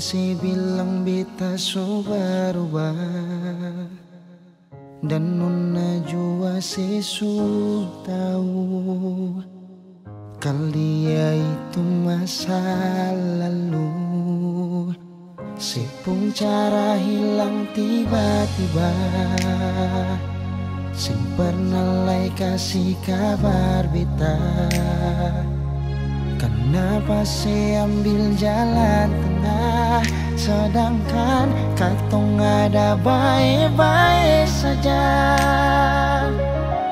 si bilang beta so berubah, dan nona jua si su tahu kalau dia itu masa lalu. Si pun cara hilang tiba-tiba, sing pernah lai kasih kabar beta. Kenapa saya ambil jalan tengah, sedangkan katong ada baik-baik saja.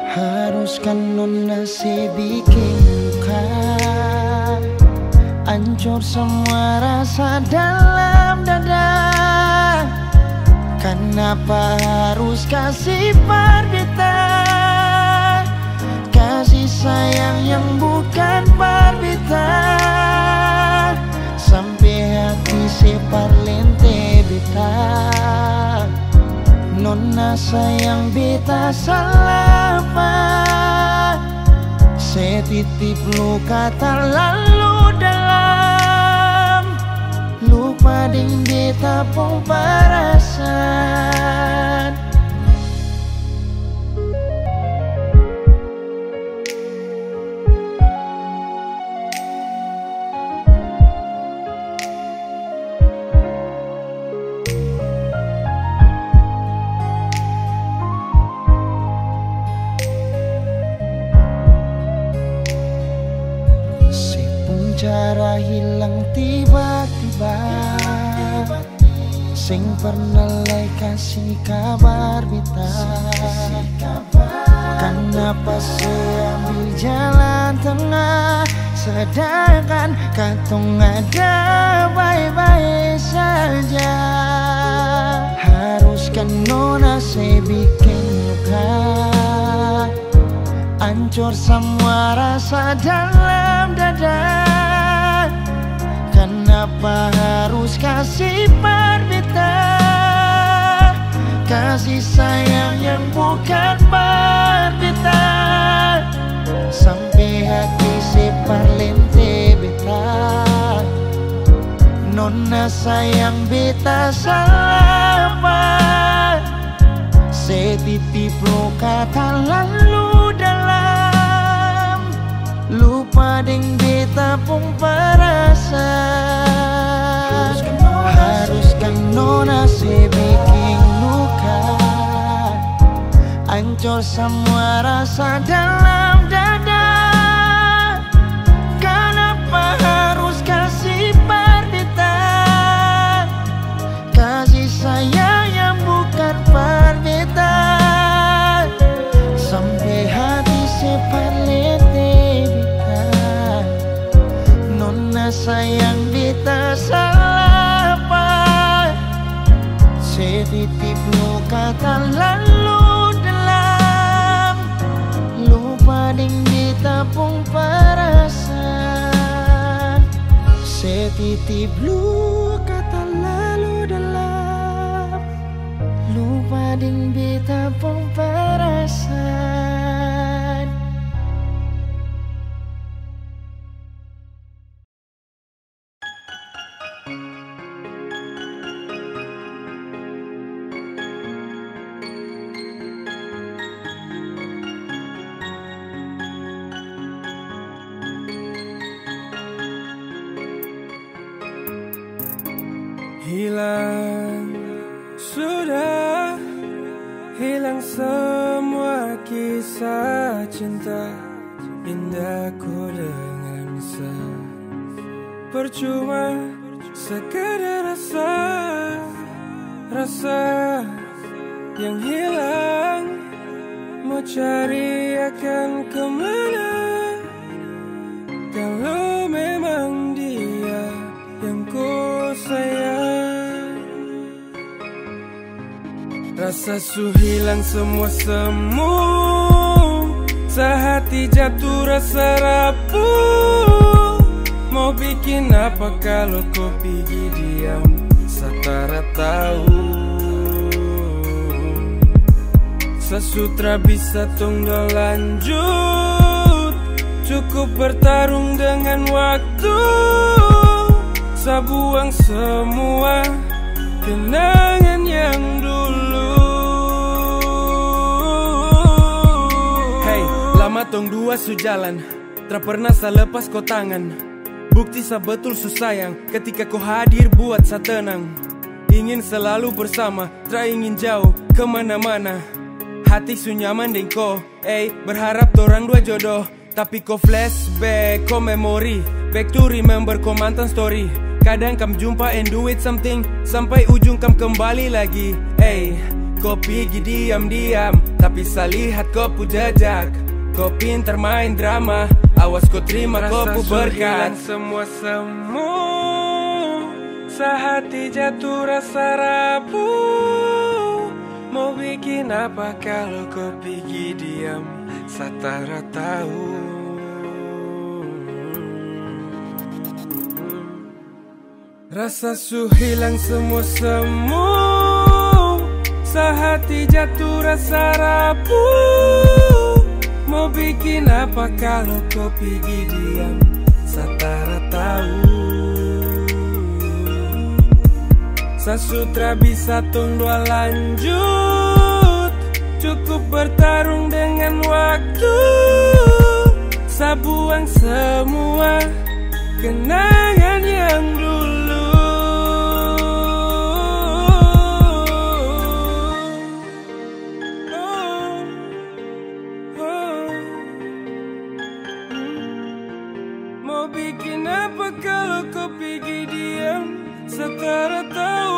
Haruskan nona si bikin luka, hancur semua rasa dalam dada. Kenapa harus kasih parbita, kasih sayang yang bukan parbita, sampai hati si parlente beta. Nona sayang beta salah apa, setitip luka terlalu dalam, lupa ding beta pun perasaan. Cara hilang tiba-tiba, sing pernah lai kasih kabar beta. Kenapa saya ambil jalan tengah, sedangkan katong ada baik-baik saja. Haruskan nona saya bikin luka, hancur semua rasa dalam dada. Kenapa harus kasih parbita, kasih sayang yang bukan parbita, sampai hati si parlente beta. Nona sayang beta salah apa, setitip luka terlalu dalam, lupa ding beta pun perasaan. Haruskan nona si bikin luka, hancur semua rasa dalam dada. Kenapa harus kasih parbita, kasih sayang yang bukan parbita, sampai hati si parlente beta. Nona sayang beta salah apa, setitip luka terlalu dalam, lupa ding beta pun perasaan. Setitip luka terlalu dalam, lupa ding beta pun perasaan. Hilang, sudah hilang semua kisah cinta indahku dengan percuma sekedar rasa yang hilang. Mau cari akan kemana kalau memang dia yang ku sayang. Rasa su hilang semua semu, sehati jatuh rasa rapuh. Mau bikin apa kalau kau pergi diam, satara tahu. Sesutra bisa tunggu lanjut, cukup bertarung dengan waktu. Sa buang semua kenangan yang dulu. Hey, lama tong dua sujalan, tak pernah sa lepas kau tangan. Bukti sa betul su sayang, ketika kau hadir buat sa tenang. Ingin selalu bersama, tak ingin jauh kemana-mana. Hati su nyaman deng kau, berharap torang dua jodoh. Tapi kau flashback, kau memori, back to remember kau mantan story. Kadang kam jumpa and do it something, sampai ujung kam kembali lagi. Kau pergi diam-diam, tapi sa lihat kau pu jejak. Kau pintar main drama, awas kau terima kau pu berkat. Semua semu, sehati jatuh rasa rapuh. Mau bikin apa kalau kau pergi diam, satara tahu. Rasa su hilang semua semu, sehati jatuh rasa rapuh. Mau bikin apa kalau kau pergi diam, satara tahu. Sasutra bisa tong dua lanjut, cukup bertarung dengan waktu. Sa buang semua kenangan yang dulu. Mau bikin apa kalau kau pergi diam, setara tahu.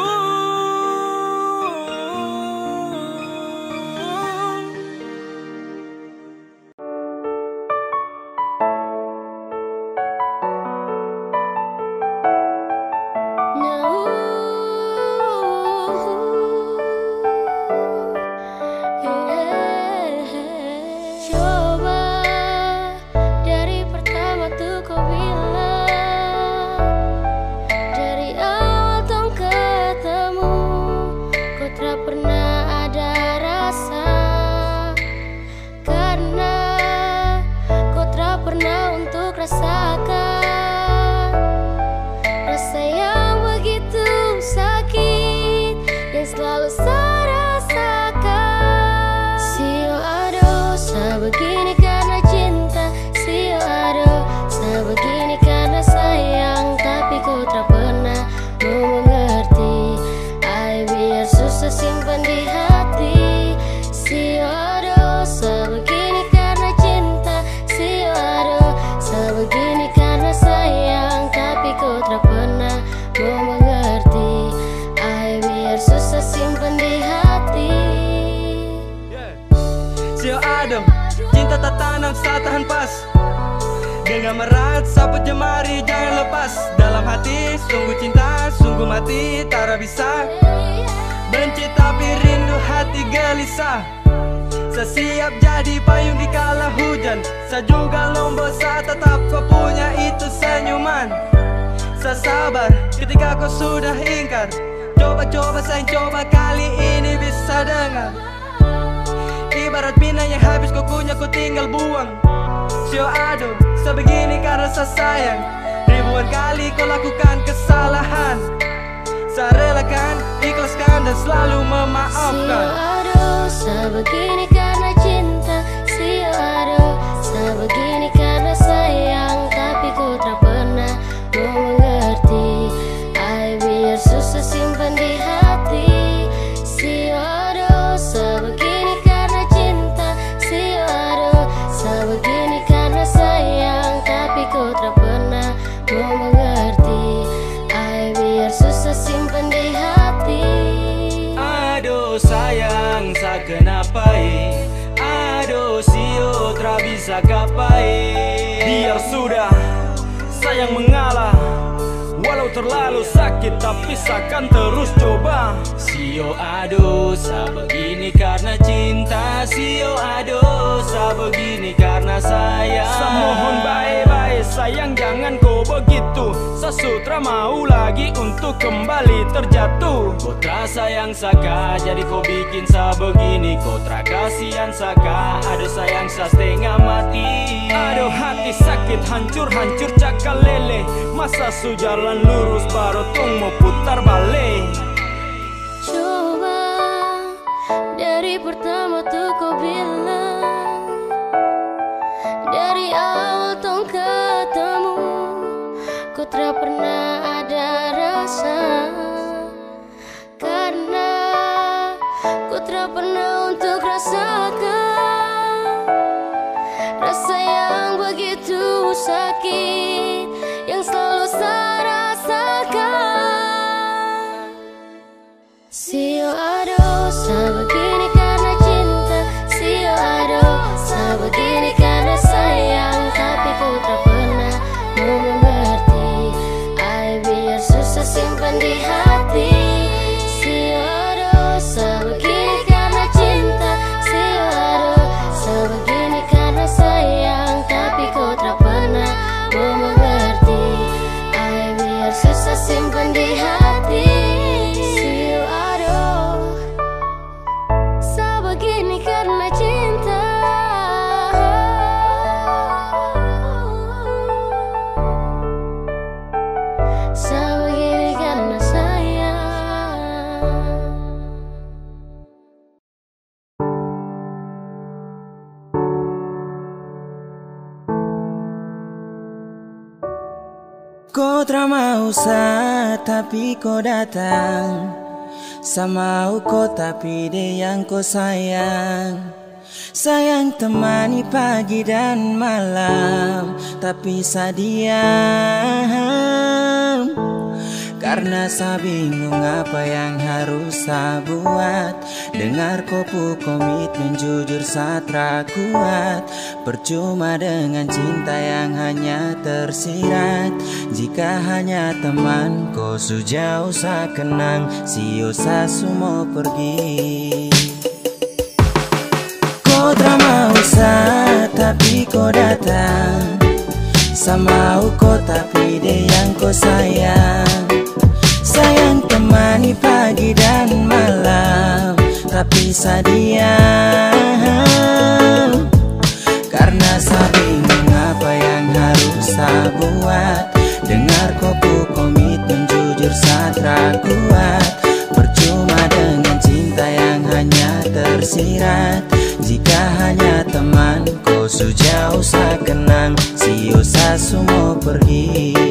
Cinta tak tanam, sa tahan pas. Genggam erat, saput jemari, jangan lepas. Dalam hati, sungguh cinta, sungguh mati, tak bisa benci tapi rindu hati gelisah. Sa siap jadi payung di kala hujan. Sa juga lombok, sa tetap kau punya itu senyuman. Sa sabar ketika kau sudah ingkar. Coba-coba sayang, coba kali ini bisa dengar. Ibarat pina yang habis kau kunyah, kau tinggal buang. Sio aduh, sebegini karena sa sayang. Ribuan kali kau lakukan kesalahan. Sa relakan, ikhlaskan dan selalu memaafkan. Sio aduh, sebegini karena cinta. Sio aduh, sebegini karena sayang. Tapi kau tak pernah mau mengerti. Ay, biar susah simpan di hati. Sio aduh, sebegini karena cinta. Sio aduh, sebegini karena sayang. Tapi kau tak pernah mau mengerti. Ay, biar susah simpan di hati. Aduh sayang, sa kenapa aduh sio tra bisa kapai. Biar sudah, sayang mengalah. Walau terlalu sakit tapi akan terus coba. Sio aduh, sa begini karena cinta. Sio aduh sa begini karena sayang. Sa mohon baik-baik sayang jangan kau begitu. Sa sutra mau lagi untuk kembali terjatuh. Kotra sayang saka jadi kau bikin sa begini. Kotra kasihan saka aduh sayang sa setengah mati. Aduh hati sakit hancur-hancur cakal lele. Masa su jalan lurus baru tong mau putar balik. Coba dari pertama tuh kau bilang, dari awal tong ketemu kau tak pernah ada rasa. Karena kau tak pernah untuk rasakan rasa yang begitu sakit yang selalu saya rasakan. Sio aduh sa begini karena cinta. Sio aduh sa begini karena sayang. Tapi kau tak pernah mau mengerti. Ay biar susah simpan di hati. Sio aduh sa begini karena cinta. Sio aduh sa begini karena sayang. Tapi kau tak pernah mau mengerti. Ay biar susah simpan di hati. Sio aduh sa begini karena cinta. Sa begini karena sayang. Kau tak mau sa tapi kau datang. Sama kau tapi dia yang kau sayang. Sayang temani pagi dan malam. Tapi sa diam. Karena sa bingung apa yang harus sa buat. Dengar kopu komitmen jujur sa tra kuat. Percuma dengan cinta yang hanya tersirat. Jika hanya teman kau sejauh sa kenang. Sio sa semua pergi. Kau tak mau sa tapi kau datang. Sama kau tapi dia yang kau sayang. Sayang temani pagi dan malam. Tapi sa diam. Karena sa bingung apa yang harus sa buat. Dengar kopu komitmen jujur sa tra kuat. Percuma dengan cinta yang hanya tersirat. Jika hanya teman kau sejauh sa kenang. Sio sa semua pergi.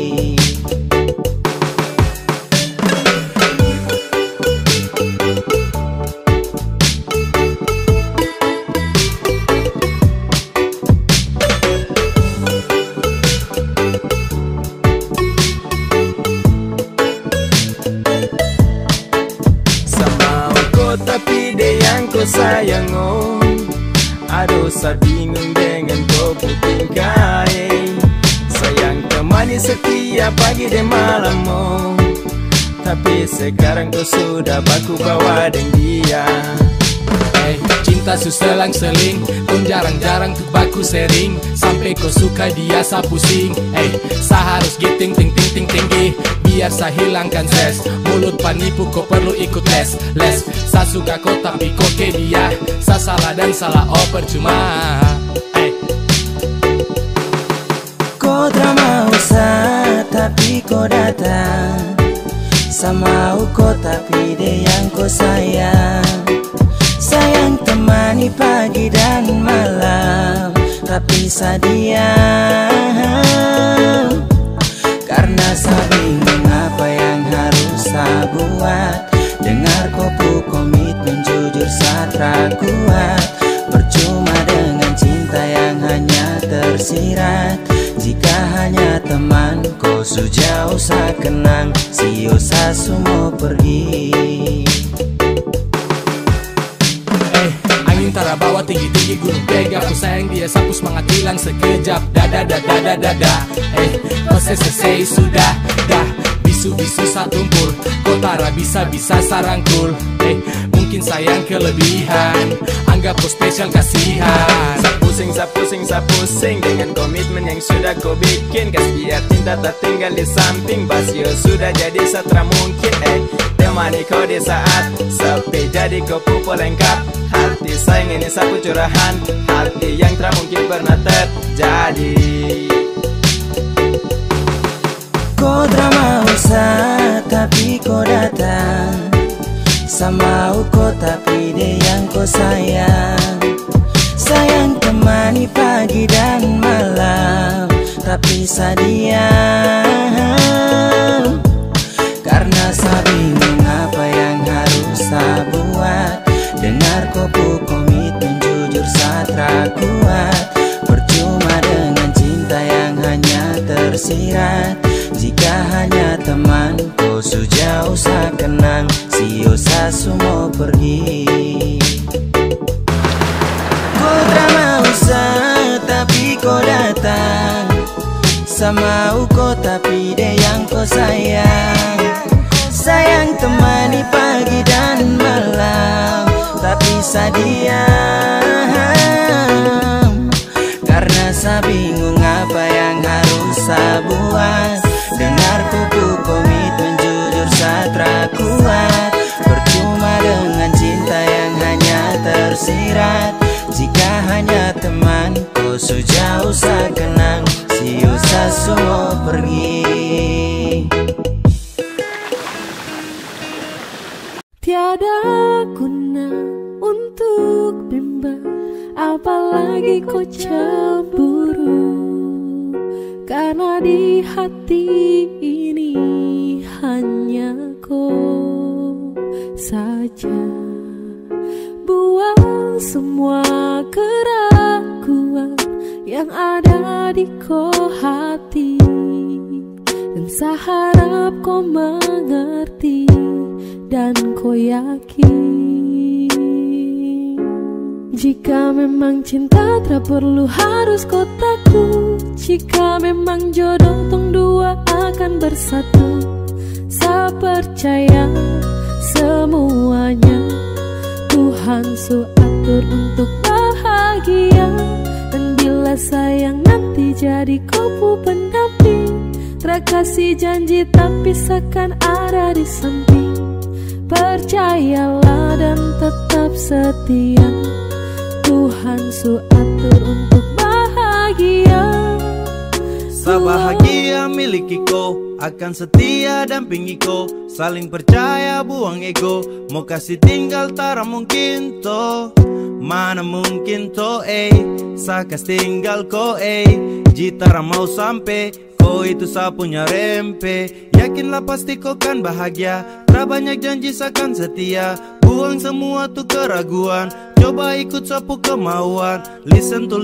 Sayang oh, aduh sa bingung dengan kau tingkai. Sayang temani setiap pagi dan malam oh. Tapi sekarang kau sudah baku bawa dengan dia. Cinta su selang-seling, kau jarang-jarang tuh baku sering. Sampai kau suka dia sa pusing. Sa harus giting ting ting ting tinggi. Biar sa hilangkan stres. Mulut penipu kau perlu ikut les. Sa suka kau tapi kau ke dia. Sa salah dan salah oh percuma. Kau tak mau sa tapi kau datang. Sama kau tapi dia yang kau sayang. Sayang temani pagi dan malam. Tapi sa diam. Karena sa bingung apa yang harus sa buat. Dengar kopu komitmen jujur sa tra kuat. Percuma dengan cinta yang hanya tersirat. Jika hanya teman kau sejauh sa kenang. Sio sa semua pergi. Angin tara bawa tinggi-tinggi gunung tega. Aku sayang dia sapu semangat hilang sekejap. Dada. Kau selesai sudah dah. Bisu-bisu sa tumpul. Kau tara bisa sarangkul. mungkin sayang kelebihan. Anggap kau spesial kasihan. Sapusing dengan komitmen yang sudah kau bikin. Kasih biar cinta tak tinggal di samping. Basio sudah jadi satra mungkin. Temani kau di saat sepi, jadi kau pupuk lengkap. Hati sayang ini sapu curahan, hati yang tak mungkin pernah terjadi. Kau tak mau tapi kau datang. Sama kau tapi dia yang kau sayang. Sayang temani pagi dan malam, tapi sadiam. Karena saya bingung apa yang harus saya buat. Dengar kopu komitmen jujur satra kuat. Percuma dengan cinta yang hanya tersirat. Jika hanya teman kau sejauh sa kenang. Si usah semua pergi. Kau tak mau tapi kau datang. Sama kau tapi dia yang kau sayang. Sayang temani pagi dan malam, tapi sadiam. Karena saya bingung apa yang harus saya buat. Dengar kupu komitmen jujur satra kuat. Percuma dengan cinta yang hanya tersirat. Jika hanya teman kau sejauh saya kenang. Si usah semua pergi. Tiada guna untuk bimbang, apalagi kau cemburu. Karena di hati ini hanya kau saja. Buang semua keraguan yang ada di kau hati. Dan saya harap kau mengerti dan kau yakin. Jika memang cinta tak perlu harus kau takut. Jika memang jodoh tong dua akan bersatu. Saya percaya semuanya Tuhan su atur untuk bahagia. Dan bila sayang nanti jadi kau pendamping. Terkasih janji tapi seakan ada di samping. Percayalah dan tetap setia. Tuhan su atur untuk bahagia. Sabahagia miliki ko, akan setia dampingi ko. Saling percaya buang ego. Mau kasih tinggal tara mungkin to. Mana mungkin to sakas tinggal ko Jitara mau sampai ko itu sa punya rempe. Yakinlah pasti kau kan bahagia. Tak banyak janji sakan setia. Buang semua tuh keraguan. Coba ikut sapu kemauan. Listen to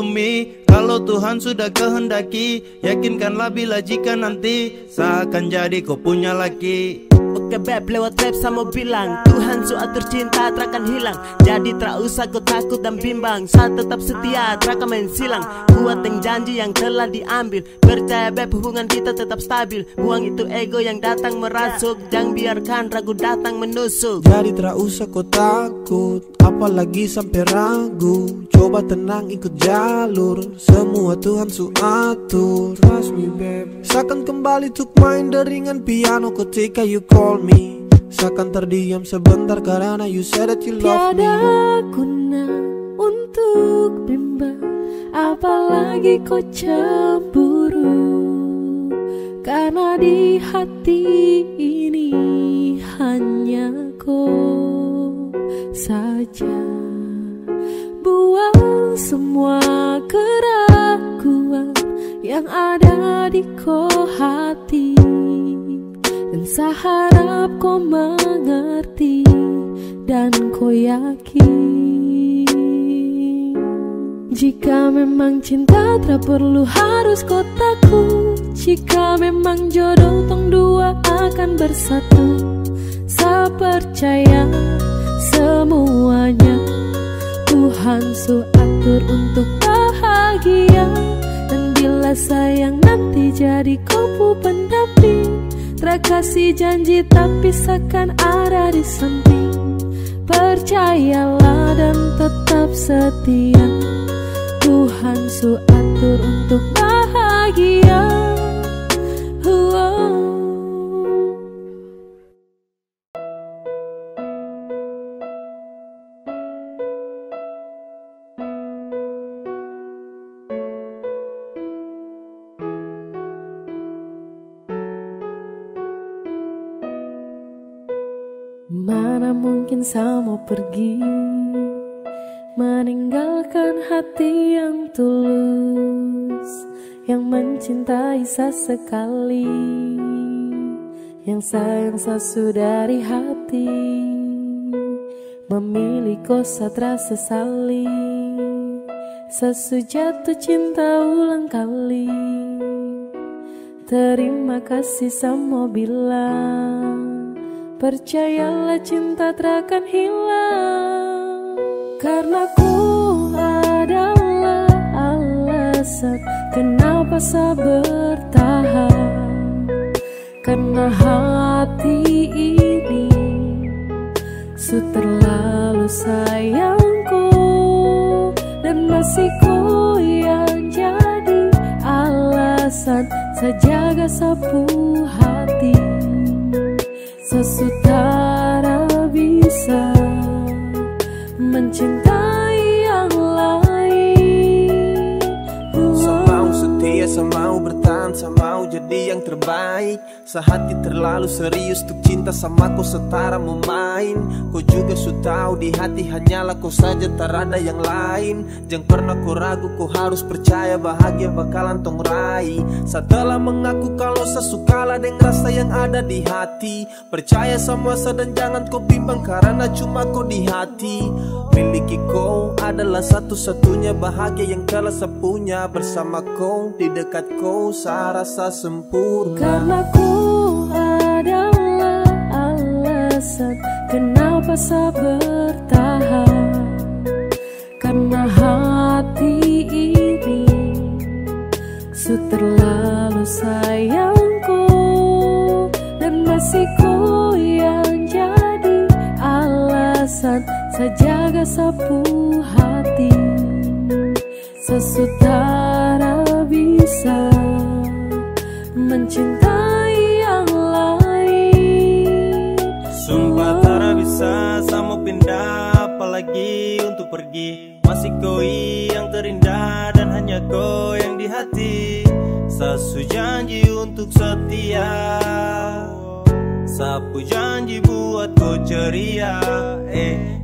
me. Kalau Tuhan sudah kehendaki, yakinkanlah bila jika nanti seakan jadi kau punya laki. Oke beb, lewat rap sama bilang Tuhan su atur cinta terakan hilang. Jadi tak usah kau takut dan bimbang. Saya tetap setia, terakan main silang. Buat yang janji yang telah diambil. Percaya beb, hubungan kita tetap stabil. Buang itu ego yang datang merasuk. Jangan biarkan ragu datang menusuk. Jadi tak usah kau takut, apalagi sampai ragu. Coba tenang ikut jalur. Semua Tuhan su atur. Trust me babe. Seakan kembali tuk main deringan piano ketika you call me. Seakan terdiam sebentar karena you said that you love me. Tiada guna untuk bimbang, apalagi kau cemburu. Karena di hati ini hanya kau saja. Buang semua keraguan yang ada di kau hati. Dan saya harap kau mengerti dan kau yakin. Jika memang cinta tak perlu harus kau takut. Jika memang jodoh tong dua akan bersatu. Saya percaya semuanya Tuhan su atur untuk bahagia. Dan bila sayang nanti jadi kau pendamping. Terkasih janji tapi seakan ada di samping. Percayalah dan tetap setia, Tuhan su atur untuk bahagia. Mana mungkin saya mau pergi, meninggalkan hati yang tulus, yang mencintai sesekali, yang sayang sesudari hati, memilih kosa terasa sesali, sesujatuh cinta ulang kali. Terima kasih sama bilang, percayalah cinta takkan hilang. Karena ku adalah alasan kenapa saya bertahan. Karena hati ini su terlalu sayangku, dan masih ku yang jadi alasan saya jaga sapu hati. Sesutara bisa mencintai yang lain. Saya mau setia, saya mau bertahan, saya mau jadi yang terbaik. Sehati terlalu serius untuk cinta sama kau setara memain. Kau juga su tahu di hati hanyalah kau saja, tak ada yang lain. Jangan pernah kau ragu, kau harus percaya bahagia bakalan tong raih. Setelah mengaku kalau sesukalah dengan rasa yang ada di hati, percaya sama saya dan jangan kau bimbang karena cuma kau di hati. Miliki kau adalah satu-satunya bahagia yang telah saya punya. Bersama kau, di dekat kau, saya rasa sempurna. Karena ku adalah alasan kenapa saya bertahan. Karena hati ini su terlalu sayangku, dan masih ku yang jadi alasan saya jaga sapu hati. Sesutara bisa mencintai yang lain. Sumpah tak bisa sama pindah, apalagi untuk pergi. Masih kau yang terindah dan hanya kau yang di hati. Sasu janji untuk setia, sapu janji buat kau ceria.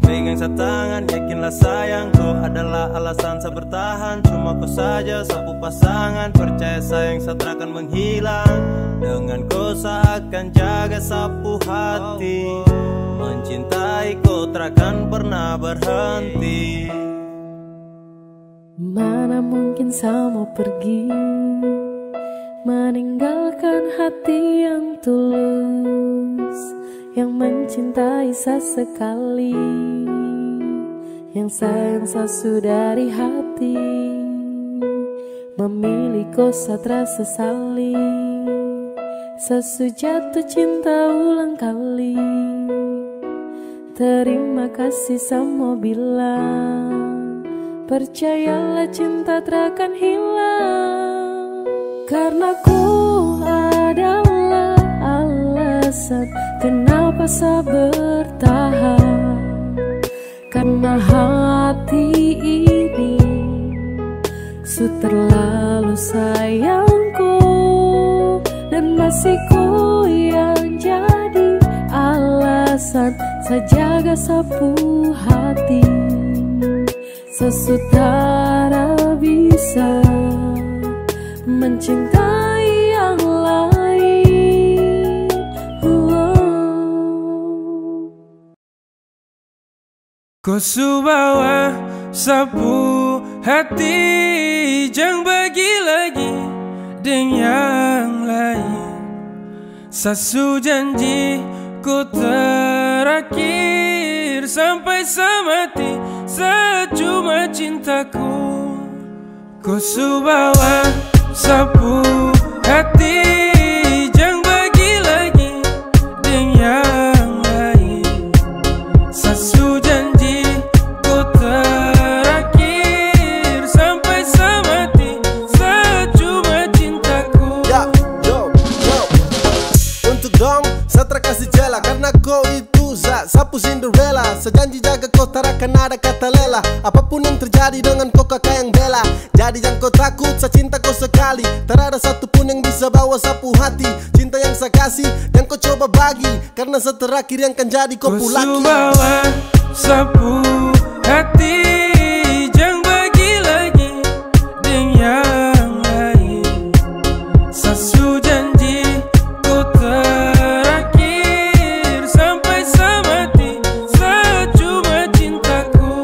Pegang sa tangan, yakinlah sayang, kau adalah alasan saya bertahan. Cuma kau saja sapu pasangan, percaya sayang saya takkan menghilang. Dengan kau saya akan jaga sapu hati, mencintai kau takkan pernah berhenti. Mana mungkin saya mau pergi, meninggalkan hati yang tulus, yang mencintai sesekali, yang sayang sesudari hati, memilih kosa terasa sesali, sesujatuh cinta ulang kali. Terima kasih sama bilang, percayalah cinta takkan hilang. Karena ku adalah alasan kenapa saya bertahan. Karena hati ini su terlalu sayangku, dan masih ku yang jadi alasan saya jaga sapu hati. Sesutara bisa mencintai yang lain. Kau subawa sapu hati, jangan bagi lagi dengan yang lain. Sasu janji ku terakhir sampai semati, secuma cintaku. Kau subawa sapu hati, jangan bagi lagi dengan yang lain. Sasu sejanji jaga kau tak akan ada kata lelah. Apapun yang terjadi dengan kau kakak yang bela. Jadi jangan kau takut, saya cinta kau sekali. Tak ada satupun yang bisa bawa sapu hati. Cinta yang saya kasih, yang kau coba bagi. Karena seterakhir yang kan jadi kau pulaki. Kau bawa sapu hati, jangan bagi lagi dengan lain. Sasu janji kau terakhir sampai semati. Saya cuma cintaku.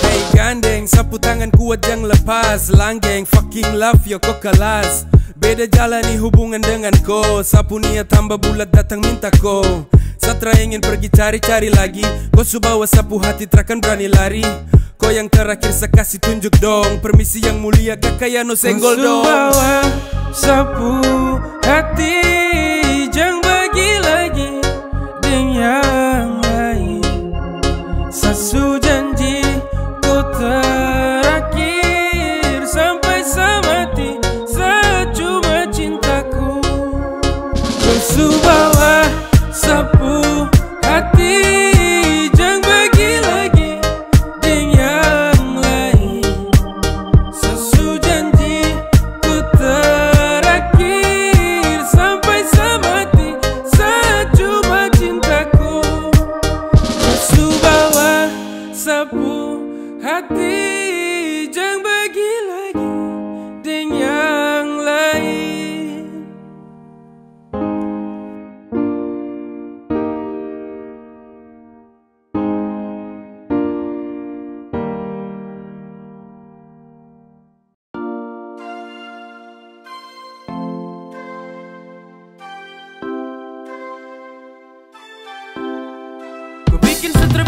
Hey gandeng, sapu tangan kuat jangan lepas. Langgeng, fucking love yo kau kelas. Beda jalani hubungan dengan kau. Sapu niat tambah bulat datang minta kau. Satra ingin pergi cari-cari lagi. Kau su bawa sapu hati terakan berani lari. Kau yang terakhir saya kasih tunjuk dong. Permisi yang mulia kakak ya no senggol dong. Kau su bawa sapu hati, jangan bagi lagi dengan lain. Sasu janji kau terakhir sampai semati. Saya cuma cintaku. Kau su bawa sapu hati, jangan bagi lagi dengan lain. Sasu janji ku terakhir sampai semati. Saya cuma cintaku. Sasu bawa sapu hati, jangan bagi lagi dengan lain.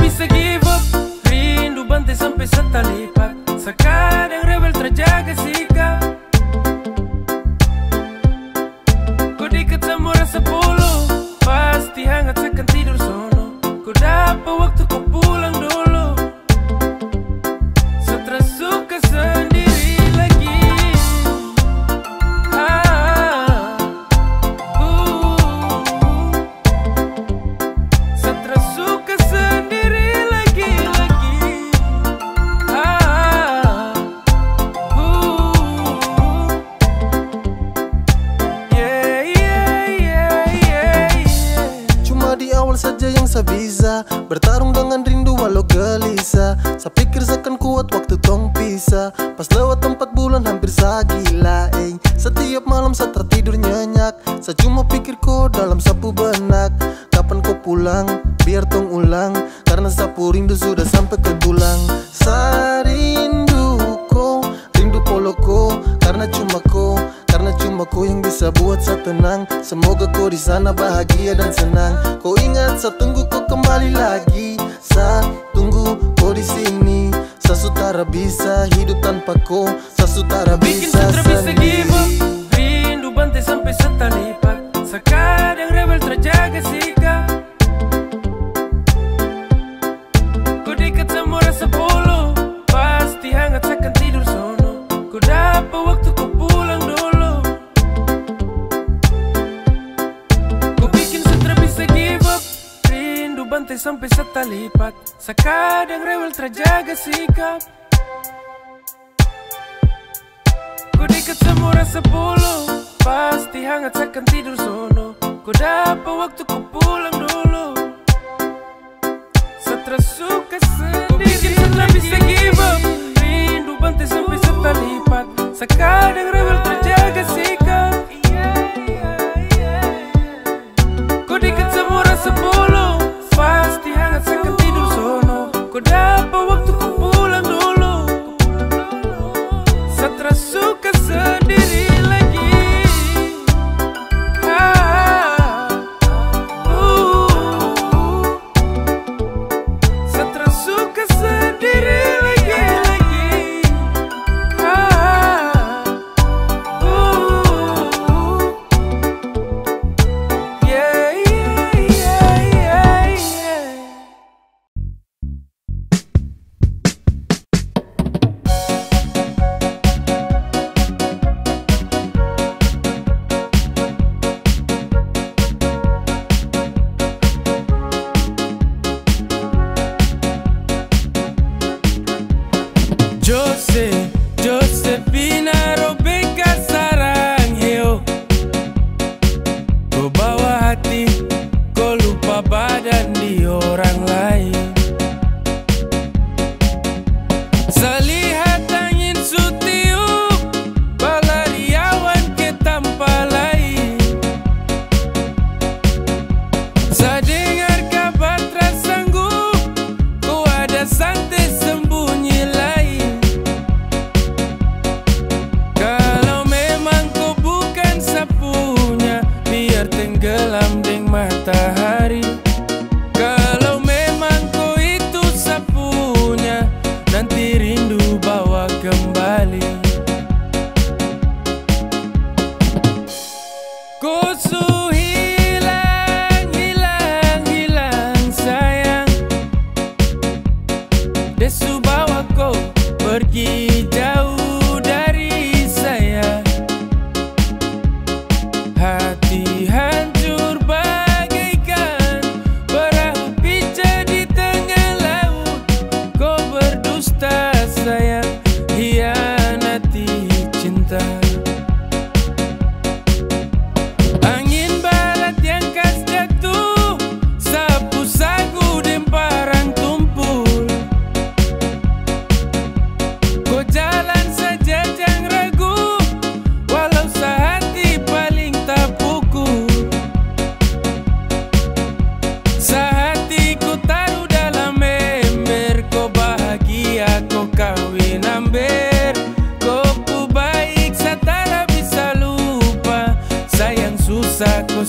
Bisa give up, rindu bantai sampai setalipat. Sekadang rebel terjaga sikap. Kau dekat sama rasa polo, pasti hangat seakan tidur sono. Kau dapat waktu kau pulang dulu. Setelah suka sendiri lagi. Setelah suka sendiri lagi. Cuma di awal saja yang saya bisa bertarung dengan rindu walau gelisah. Saya pikir seakan kuat waktu tong pisah. Pas lewat 4 bulan hampir saya gila. Setiap malam saya tertidur nyenyak. Saya cuma pikir kau dalam sapu benak. Kapan kau pulang, biar tong ulang. Karena sapu rindu sudah sampai ke tulang. Saya rindu kau, rindu polo kau. Karena cuma kau yang bisa buat saya tenang. Semoga kau di sana bahagia dan senang. Kau ingat saya tunggu kau kembali lagi. Saya tunggu kau di sini. Saya sutara bisa hidup tanpa kau. Saya sutara bisa give up, rindu bantai sampai setalipat. Sekadang rebel terjaga sikap. Kau dekat sama rasa polo, pasti hangat seakan tidur sono. Kau dapat waktu kau pulang dulu. Kau bikin sutra bisa give up, rindu bantai sampai setalipat. Sekadang rebel terjaga sikap. Kau dekat sama rasa polo, pasti hangat seakan tidur sono. Kau dapat waktu kau pulang dulu. Setelah suka sendiri setelah bisa give up, rindu bantai sampai setalipat. Sekadang rebel terjaga sikap. Kau dekat sama rasa polo, pasti hangat seakan tidur sono. Kau dapat waktu kau pulang dulu. Setelah suka sendiri lagi. Setelah suka sendiri lagi.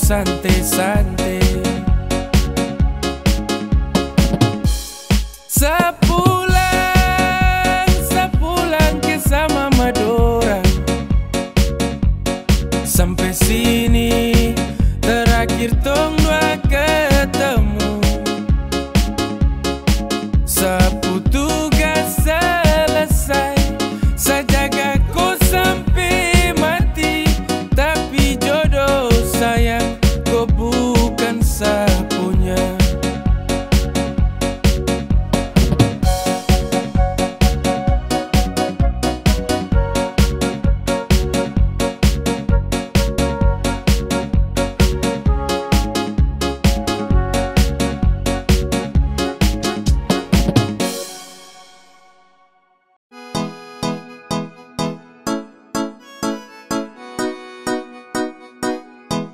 santai-santai. Sepulang ke sama Madura. Sampai sini terakhir tong dua ketemu. Sapu tugas selesai, sajaga kau sampai mati. Tapi jodoh sayang, kau bukan sapunya.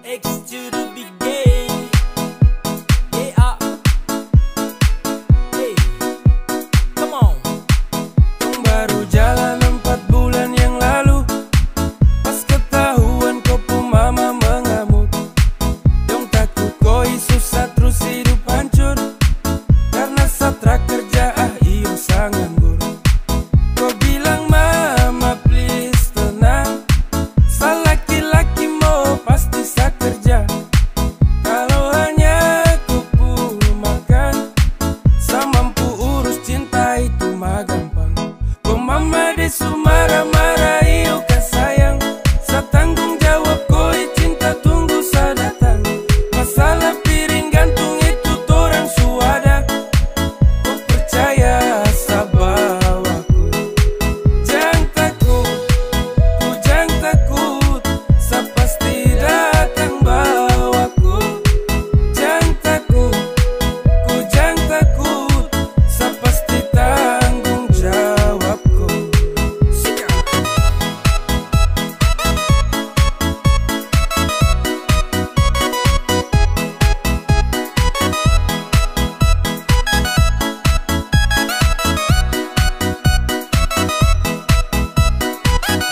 X to the big game. Yeah. Hey, come on. Baru jalan 4 bulan yang lalu, pas ketahuan kau pun mama mengamuk. Dong takut koi susah terus hidup hancur, karena satra kerja iyo sang nganggur. Kau bilang mama please tenang, laki-laki mau pasti sa kerja. Kalau hanya kupu makan, sa mampu urus cinta itu mah gampang. Kau mama desu marah-marah iyo kan sayang, sa tanggung jawab koi cinta tunggu sa datang. Masalah piring gantung itu torang suada, kau percaya sa bawaku. Jangan takut, ku jangan takut, sa pasti datang bawaku. Jangan takut, ku jangan takut, sa pasti tanggung jawabku.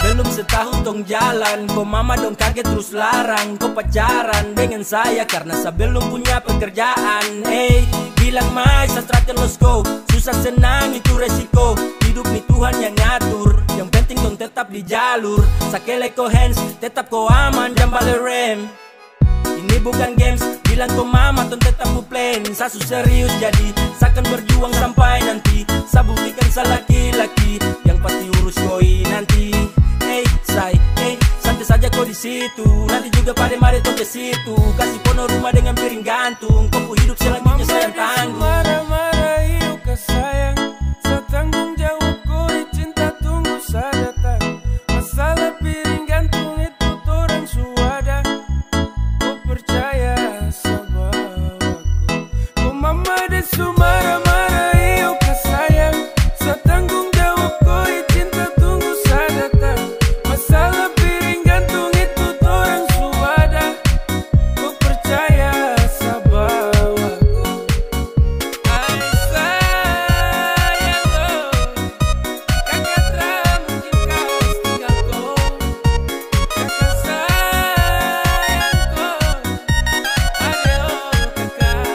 Belum setahun tong jalan, kau mama dong kaget terus larang. Kau pacaran dengan saya karena saya belum punya pekerjaan. Hey, bilang mai satra terus kau, susah senang itu resiko. Hidup nih Tuhan yang ngatur, yang penting dong tetap di jalur. Sakele ko hands, tetap kau aman, jangan balik rem. Ini bukan games, bilang kau mama ton tetap ku plan. Sasu serius jadi, sakan berjuang sampai nanti. Sa buktikan sa laki-laki, yang pasti urus koi nanti. Hey, santai saja kau di situ. Nanti juga pada mari tong ke situ. Kasih pono rumah dengan piring gantung. Kau pu hidup selanjutnya sayang tanggung. Marah-marah iyo ke sayang, sa tanggung jawab koi cinta tunggu sa datang. Masalah piring gantung itu torang suada, kau percaya sa bawaku. Kau mama desu marah-marah iyo ke sayang, sa tanggung jawab koi cinta tunggu sa datang. Masalah piring gantung itu torang suada, kau percaya sa bawaku. Ay sayang oh, kakak tra mungkin kau tinggal kau. Kakak sayang kau, ayo kakak.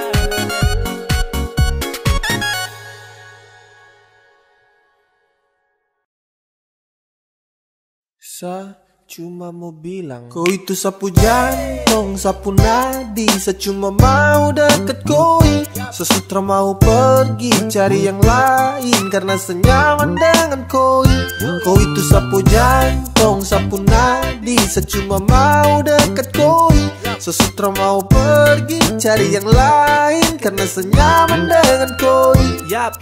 Sa cuma mau bilang, kau itu sapu jantung, sapu nadi. Sa cuma mau deket koi, sesutra mau pergi cari yang lain, karena senyaman dengan koi. Kau itu sapu jantung, sapu nadi. Sa cuma mau deket koi, sesutra mau pergi cari yang lain, karena senyaman dengan koi. Yap,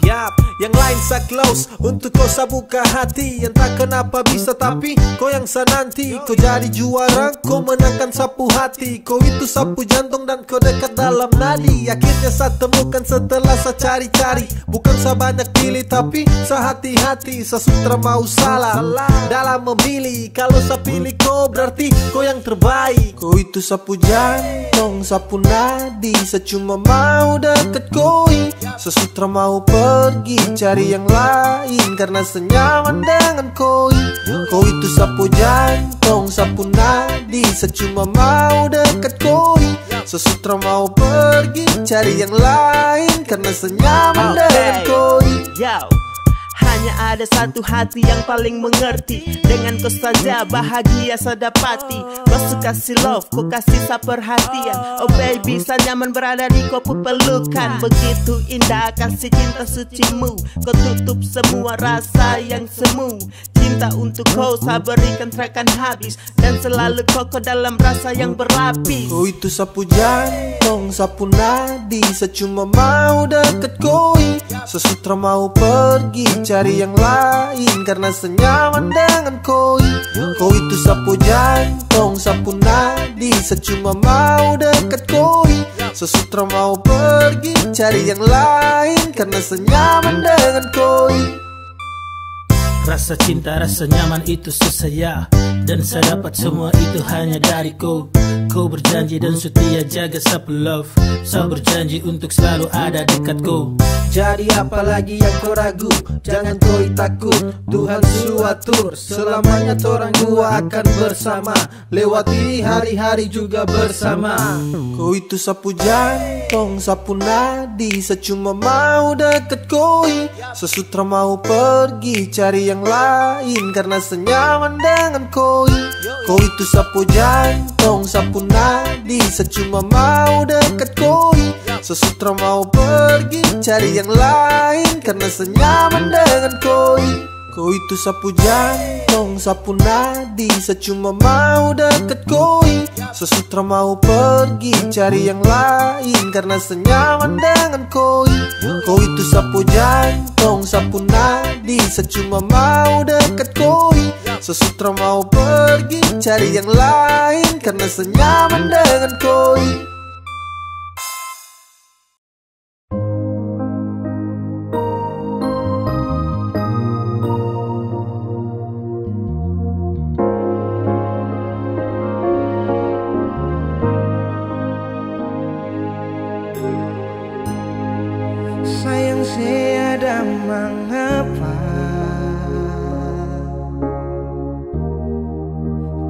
yang lain sa close, untuk kau sa buka hati. Entah kenapa bisa tapi kau yang sa nanti. Kau jadi juara, kau menangkan sapu hati. Kau itu sapu jantung dan kau dekat dalam nadi. Akhirnya sa temukan setelah sa cari-cari. Bukan sa banyak pilih tapi sa hati-hati. Sa sutra mau salah dalam memilih. Kalau sa pilih kau berarti kau yang terbaik. Kau itu sapu jantung, sapu nadi. Sa cuma mau deket koi, sesutra mau pergi cari yang lain karena senyaman dengan koi. Koi itu sapu jantung, sapu nadi, secuma mau dekat koi. Sesutra mau pergi cari yang lain karena senyaman dengan koi. Hanya ada satu hati yang paling mengerti. Dengan kau saja bahagia saya dapati. Kau suka si love, kau kasih saya perhatian. Oh baby, saya nyaman berada di kau pelukan. Begitu indah kasih cinta sucimu. Kau tutup semua rasa yang semu. Cinta untuk kau saya berikan takkan habis. Dan selalu kokoh dalam rasa yang berlapis. Kau itu sapu jantung, sapu nadi, secuma mau deket koi. Sesutra mau pergi cari yang lain karena senyaman dengan koi. Kau itu sapu jantung, sapu nadi, secuma mau deket koi. Sesutra mau pergi cari yang lain karena senyaman dengan koi. Rasa cinta, rasa nyaman itu susah ya. Dan saya dapat semua itu hanya dari kau. Kau berjanji dan setia jaga sapu love. Saya berjanji untuk selalu ada dekat kau. Jadi apalagi yang kau ragu, jangan kau takut. Tuhan suatur, selamanya torang dua akan bersama. Lewati hari-hari juga bersama. Kau itu sapu jantung, sapu nadi, secuma mau deket koi. Sesutra mau pergi cari yang lain karena senyaman dengan koi. Kau itu sapu jantung, sapu nadi, secuma mau deket koi. Sesutra mau pergi cari yang lain karena senyaman dengan koi. Kau itu sapu jantung, sapu nadi, secuma mau deket koi. Sesutra mau pergi cari yang lain karena senyaman dengan koi. Kau itu sapu jantung, sapu nadi, secuma mau deket koi. Sesutra mau pergi cari yang lain karena senyaman dengan koi. Sayang tiada mengapa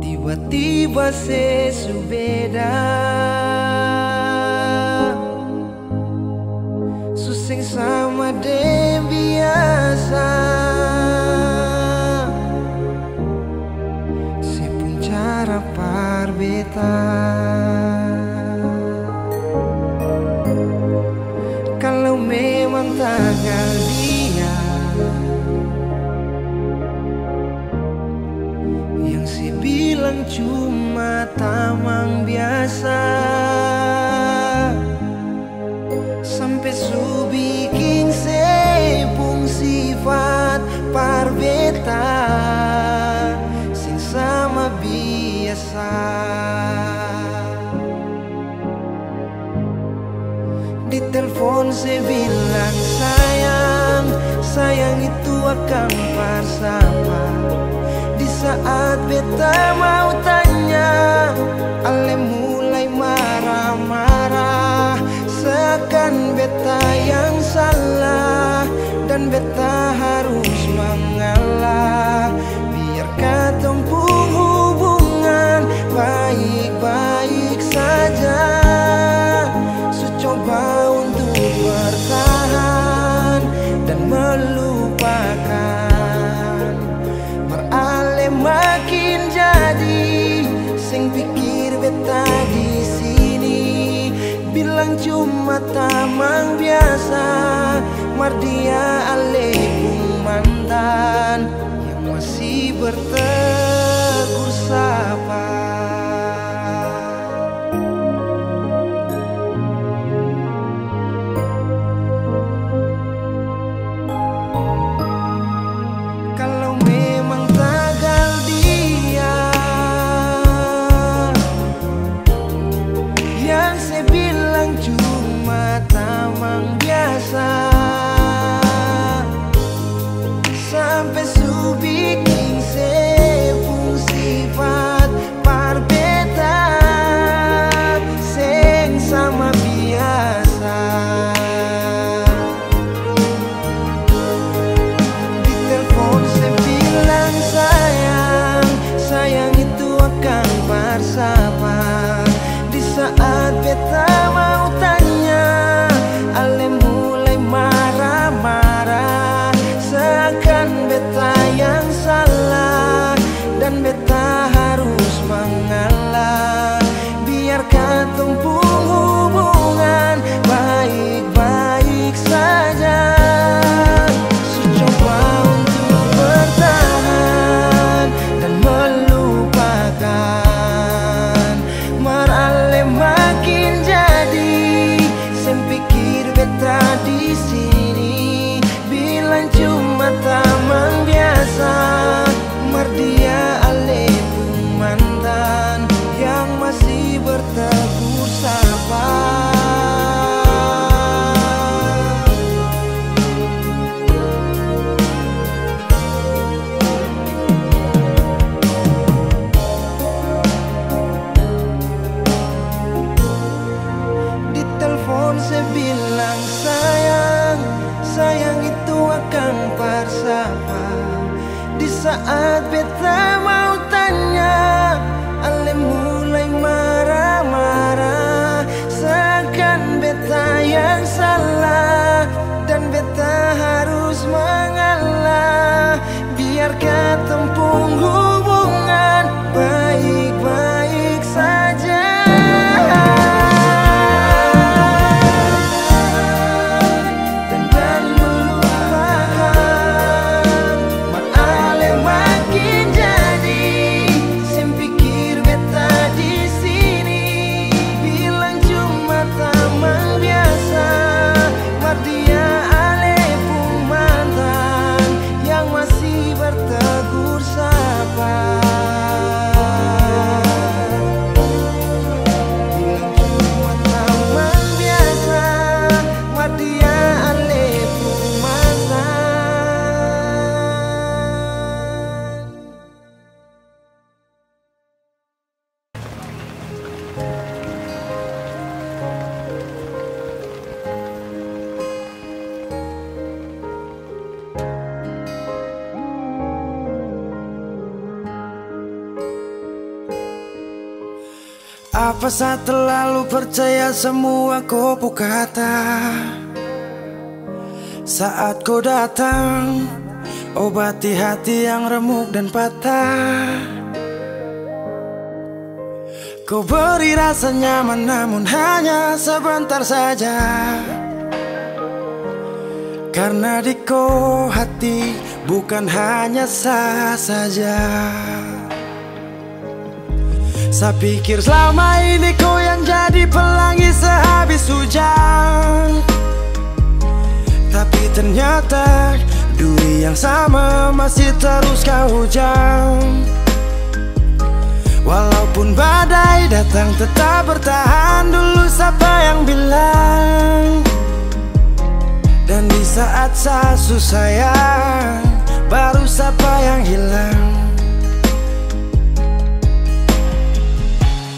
tiba-tiba sesubeda susing sama dem biasa sepun cara parbeta. Kalau memang tanggal dia yang si bilang cuma tamang biasa, sampai su bikin sepung sifat parbeta sing sama biasa. Di telepon saya bilang sayang, sayang itu akan bersama. Di saat beta mau tanya, ale mulai marah-marah. Seakan beta yang salah dan beta harus mengalah. Biar katong pun hubungan baik-baik saja. Coba untuk bertahan dan melupakan. Beralih makin jadi sing pikir beta di sini bilang cuma tamang biasa. Mardia alaikum mantan yang masih bertegur sapa. Sampai su bikin Saat beta mau tanya, ale mulai marah-marah, seakan beta yang salah dan beta harus mengalah. Biar ketempung hubungan baik-baik saja. Apa saya terlalu percaya semua kau kata? Saat kau datang, obati hati yang remuk dan patah. Kau beri rasa nyaman namun hanya sebentar saja. Karena di kau hati bukan hanya sah saja. Saya pikir selama ini kau yang jadi pelangi sehabis hujan, tapi ternyata duri yang sama masih terus kau hujam. Walaupun badai datang tetap bertahan. Dulu siapa yang bilang? Dan di saat saya susah baru siapa yang hilang?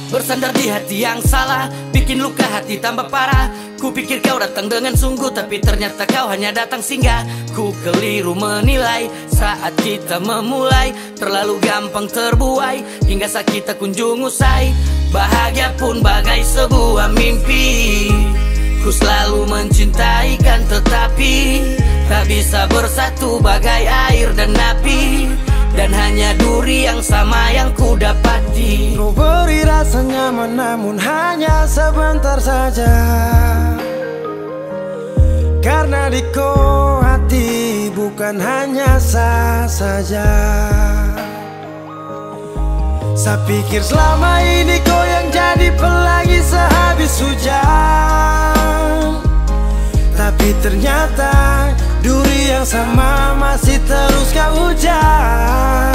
Bersandar di hati yang salah, bikin luka hati tambah parah. Ku pikir kau datang dengan sungguh, tapi ternyata kau hanya datang singgah. Ku keliru menilai saat kita memulai, terlalu gampang terbuai hingga saat kita kunjung usai. Bahagia pun bagai sebuah mimpi, ku selalu mencintai kan, tetapi tak bisa bersatu bagai air dan api. Dan hanya duri yang sama yang ku dapati. Kau beri rasa nyaman namun hanya sebentar saja. Karena di kau hati bukan hanya sah saja. Saya pikir selama ini kau yang jadi pelangi sehabis hujan, tapi ternyata duri yang sama masih terus kau hujam.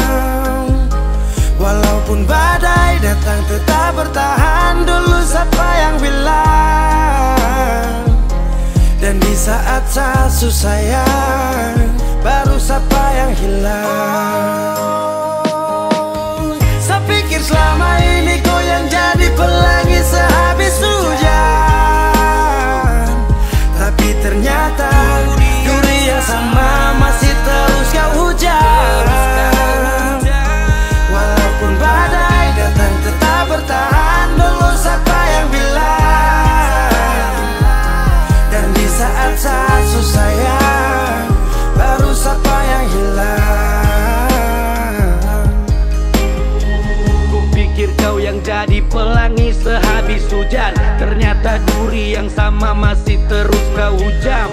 Walaupun badai datang tetap bertahan. Dulu siapa yang bilang? Dan di saat saya susah baru siapa yang hilang? Saya pikir selama ini kau yang jadi pelangi sehabis hujan, tapi ternyata duri yang sama masih terus kau hujam. Walaupun badai datang tetap bertahan. Dulu siapa yang bilang? Dan di saat saya susah baru siapa yang hilang? Ku pikir kau yang jadi pelangi sehabis hujan, ternyata duri yang sama masih terus kau hujam.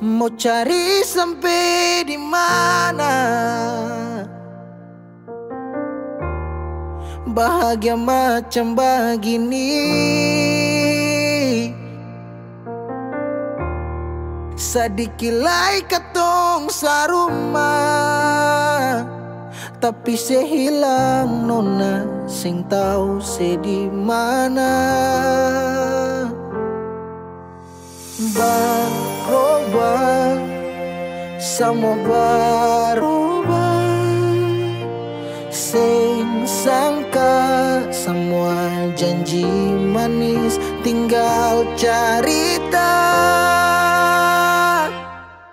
Mau cari sampai di mana bahagia macam begini? Sadikilai katong sarumah, tapi sehilang nona sing tahu se di mana. berubah, semua berubah. Sing sangka semua janji manis tinggal cerita.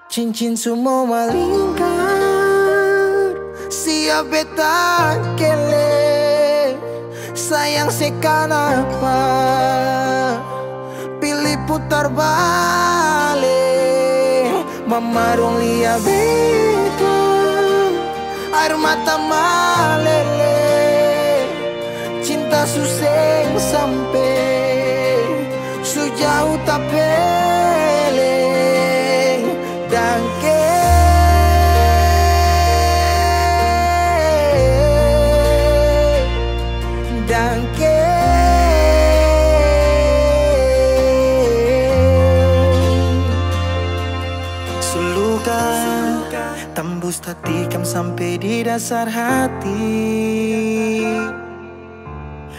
Cincin semua melingkar, siap beta kele. Sayang sekan apa, pilih putar balik. Memarung lihat beta, air mata malele. Cinta suseng sampai sejauh tak peleng. Dangke Dangke Suluka tembus tatikam sampai di dasar hati.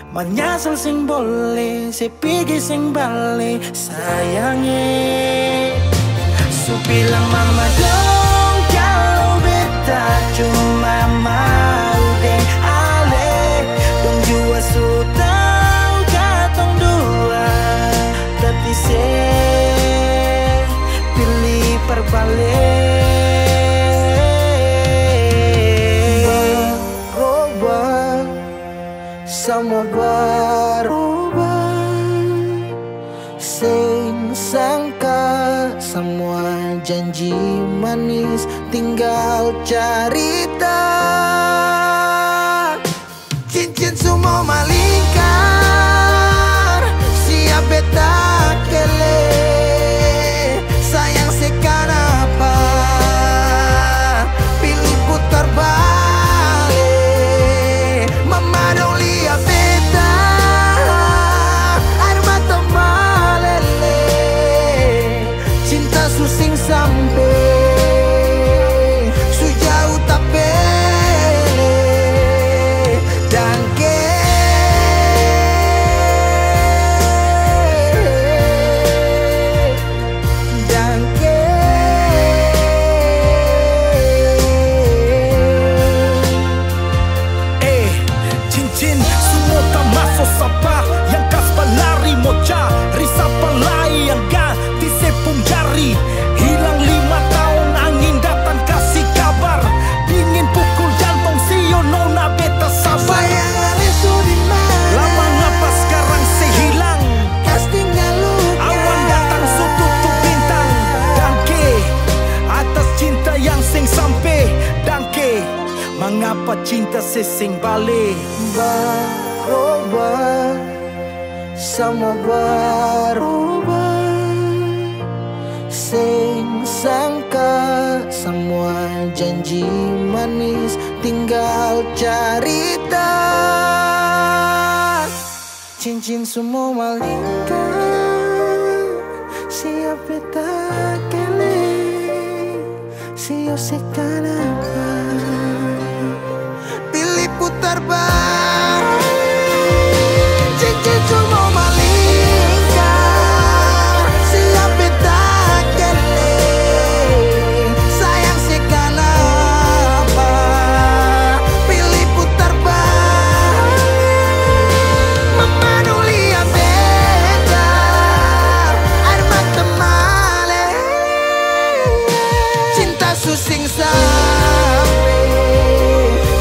Menyesal sing boleh, sepigi sing balik sayangnya. Su bilang mama dong kalau beta cuma mau deh ale. Dong jua su tau katong dua, tapi se pilih perbalik. Berubah, semua berubah. Sing sangka semua janji manis tinggal cerita. Cincin semua melingkar, siap beta kele. Sayang sekan apa, pilih putar balik. Memadong lihat beta, air mata malele. Cinta susing sampai sejauh tak pele. Dangke Dangke Cincin semua tak masuk sapa, yang kas balari moca, risapa lai yang ganti sepung jari. Hilang 5 tahun angin datang kasih kabar, dingin pukul jantung sio nona beta sabar. bayangan itu di mana? Lama ngapa sekarang sehilang, Kas tinggal luka. awan datang su tutup bintang. Dangke atas cinta yang sing sampai. Dangke mengapa cinta sesing balik. Berubah, semua berubah. Sing sangka semua janji manis tinggal cerita. Cincin semua melingkar, siap beta kele. Siap sekan apa, pilih putar balik. Cincin semua melingkar, siap beta kele. Sayang sekan apa, pilih putar balik. Memadung lihat beta, air mata malele. Cinta susing sampai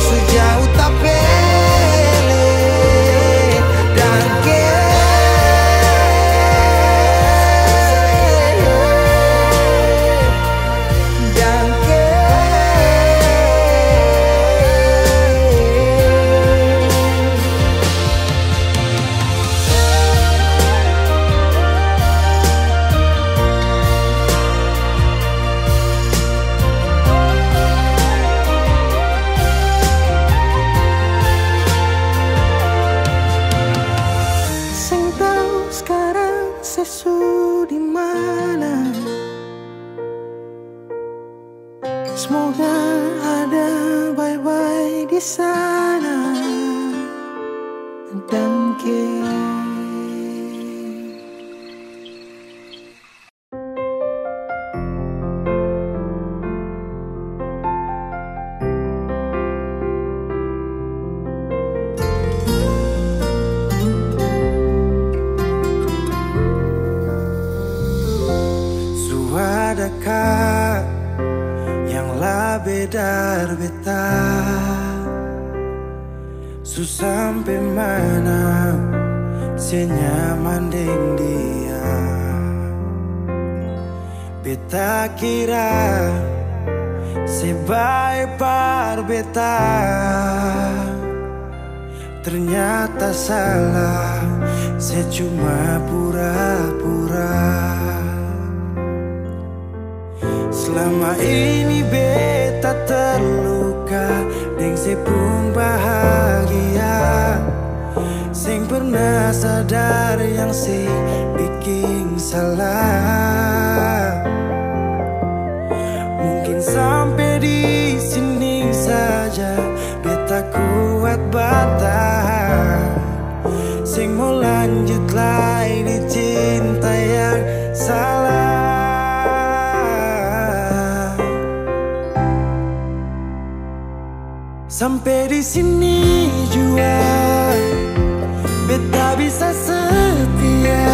sejauh tak pele. Dangke Dangke Sing tahu sekarang sesu di mana. Semoga ada bye-bye di sana. Dangke yang lah bedar beta. Sampai mana senyaman deng dia. Beta kira sebaik par beta, ternyata salah, saya cuma pura-pura. Selama ini beta terluka, deng saya pun bahagia. Sing pernah sadar yang si bikin salah. Mungkin sampai di sini saja beta kuat bertahan. Sing mau lanjut lagi di cinta yang salah. Sampai di sini juga beta bisa setia.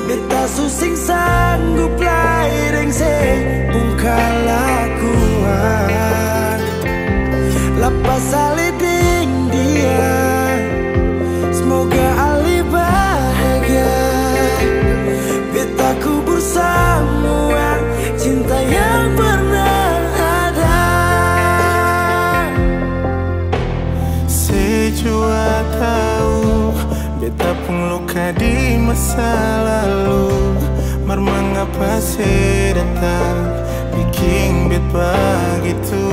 Beta susing sanggup lain se bungkalakuan. Lepas aliding dia, semoga Ali bahagia. Beta kubur semua cinta yang pernah ada. Sejua tahu beta pun luka di masa lalu. Mengapa saya datang bikin beta begitu.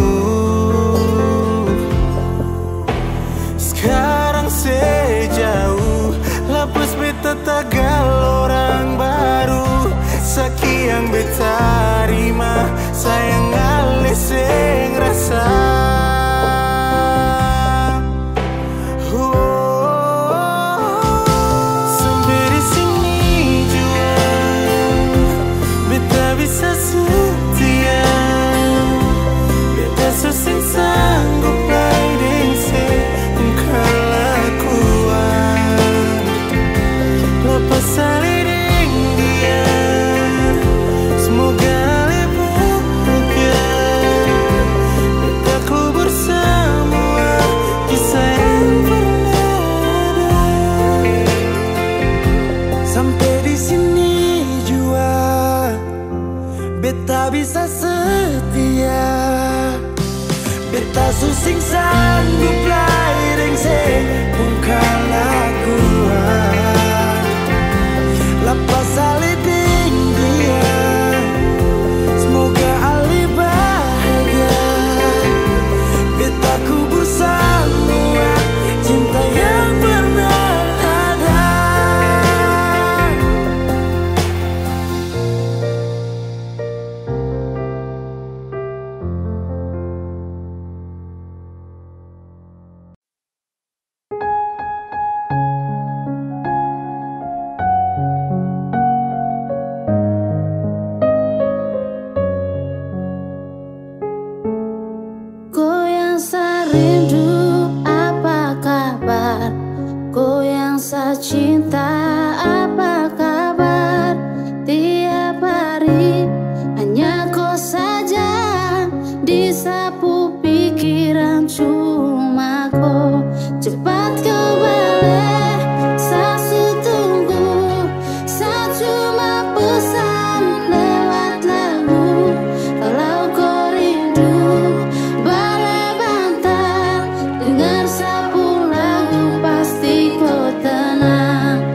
Sekarang saya jauh, lepas beta tagal orang baru. Sekian beta terima, sayang alis yang rasa. Bisa setia, beta susing sanggup lain se bungkalakuan. Lepas aliding dia, semoga Ali bahagia. Beta kubur semua cinta yang pernah ada. Cinta apa kabar? Tiap hari hanya kau saja, disapu pikiran cuma kau. Cepat kau balik, saya tunggu. Saya cuma pesan lewat lagu. Kalau kau rindu, boleh bantal dengar sapu lagu, pasti kau tenang.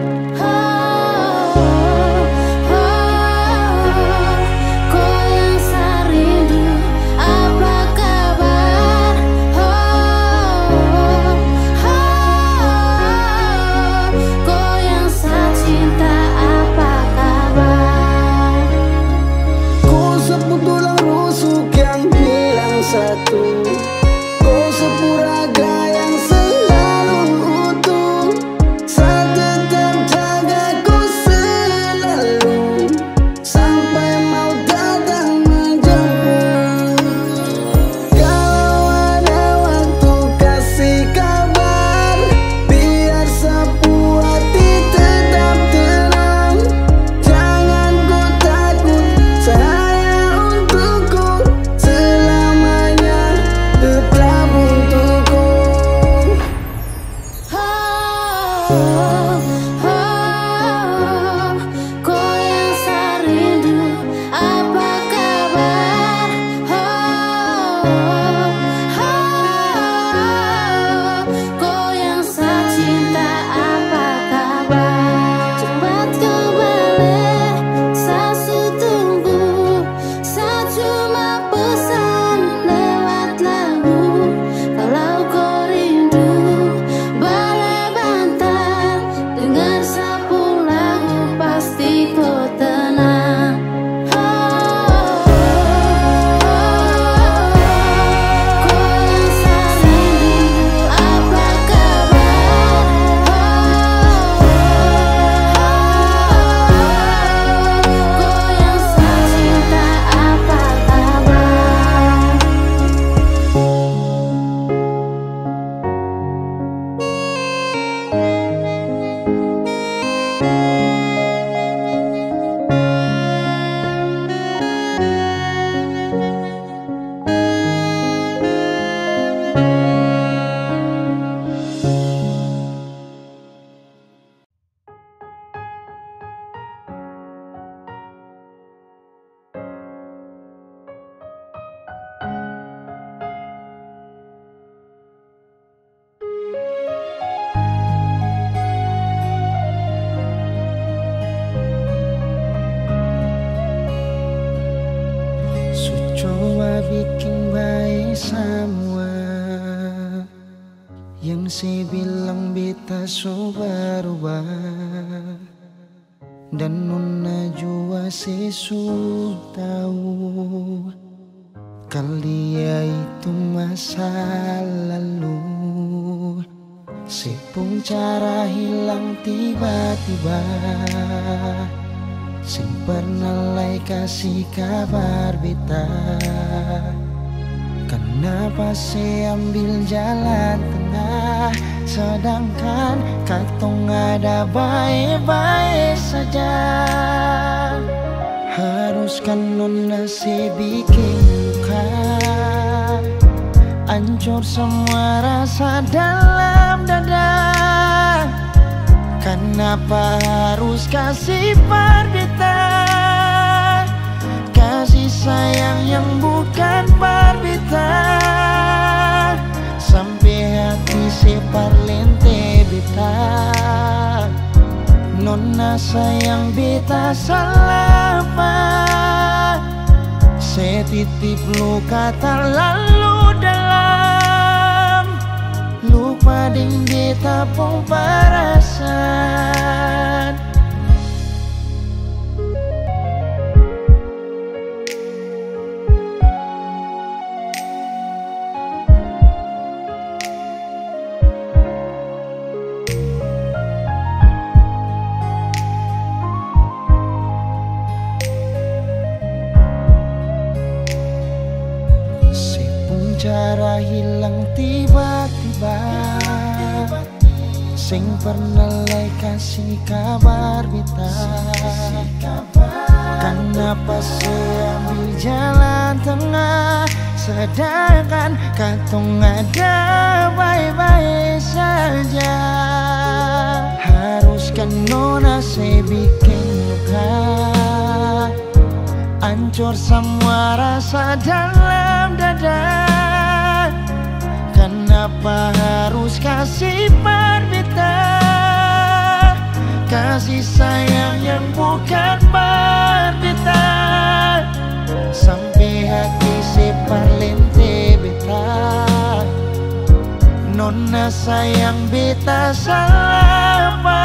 Coba bikin baik semua yang si bilang beta so berubah, dan nona jua si su tahu kalia itu masa lalu. Si pun cara hilang tiba-tiba, sing pernah lai kasih kabar beta. Kenapa si ambil jalan tengah, sedangkan katong ada baik-baik saja. Haruskan nona si bikin luka, hancur semua rasa dalam dada. Kenapa harus kasih parbita, kasih sayang yang bukan parbita, sampai hati si parlente beta. Nona sayang beta salah apa, setitip luka terlalu dalam, lupa ding beta pun perasaan. Si pun cara hilang tiba-tiba, sing pernah lai kasih kabar beta. Kenapa saya ambil jalan tengah, sedangkan katong ada baik-baik saja. Haruskan nona saya bikin luka, hancur semua rasa dalam dada. Kenapa harus kasih parbita, kasih sayang yang bukan parbita, sampai hati si parlente beta. Nona sayang beta salah apa,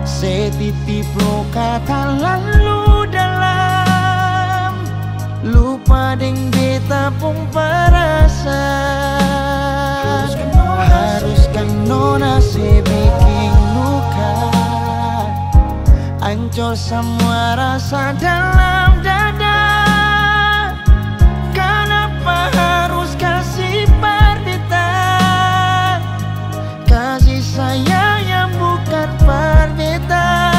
setitip luka terlalu dalam, lupa ding beta pun perasaan. Haruskan nona si bikin luka, hancur semua rasa dalam dada. Kenapa harus kasih parbita, kasih sayang yang bukan parbita,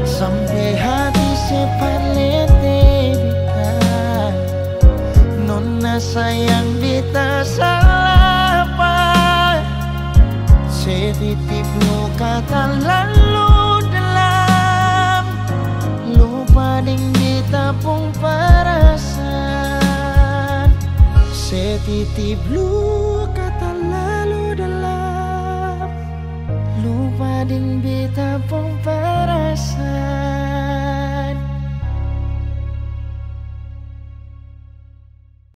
sampai hati si parlente beta. Nona sayang beta salah apa, setitip luka tak lalu dalam, lupa ding ditapung perasaan. Setitip luka tak lalu dalam, lupa ding ditapung perasaan.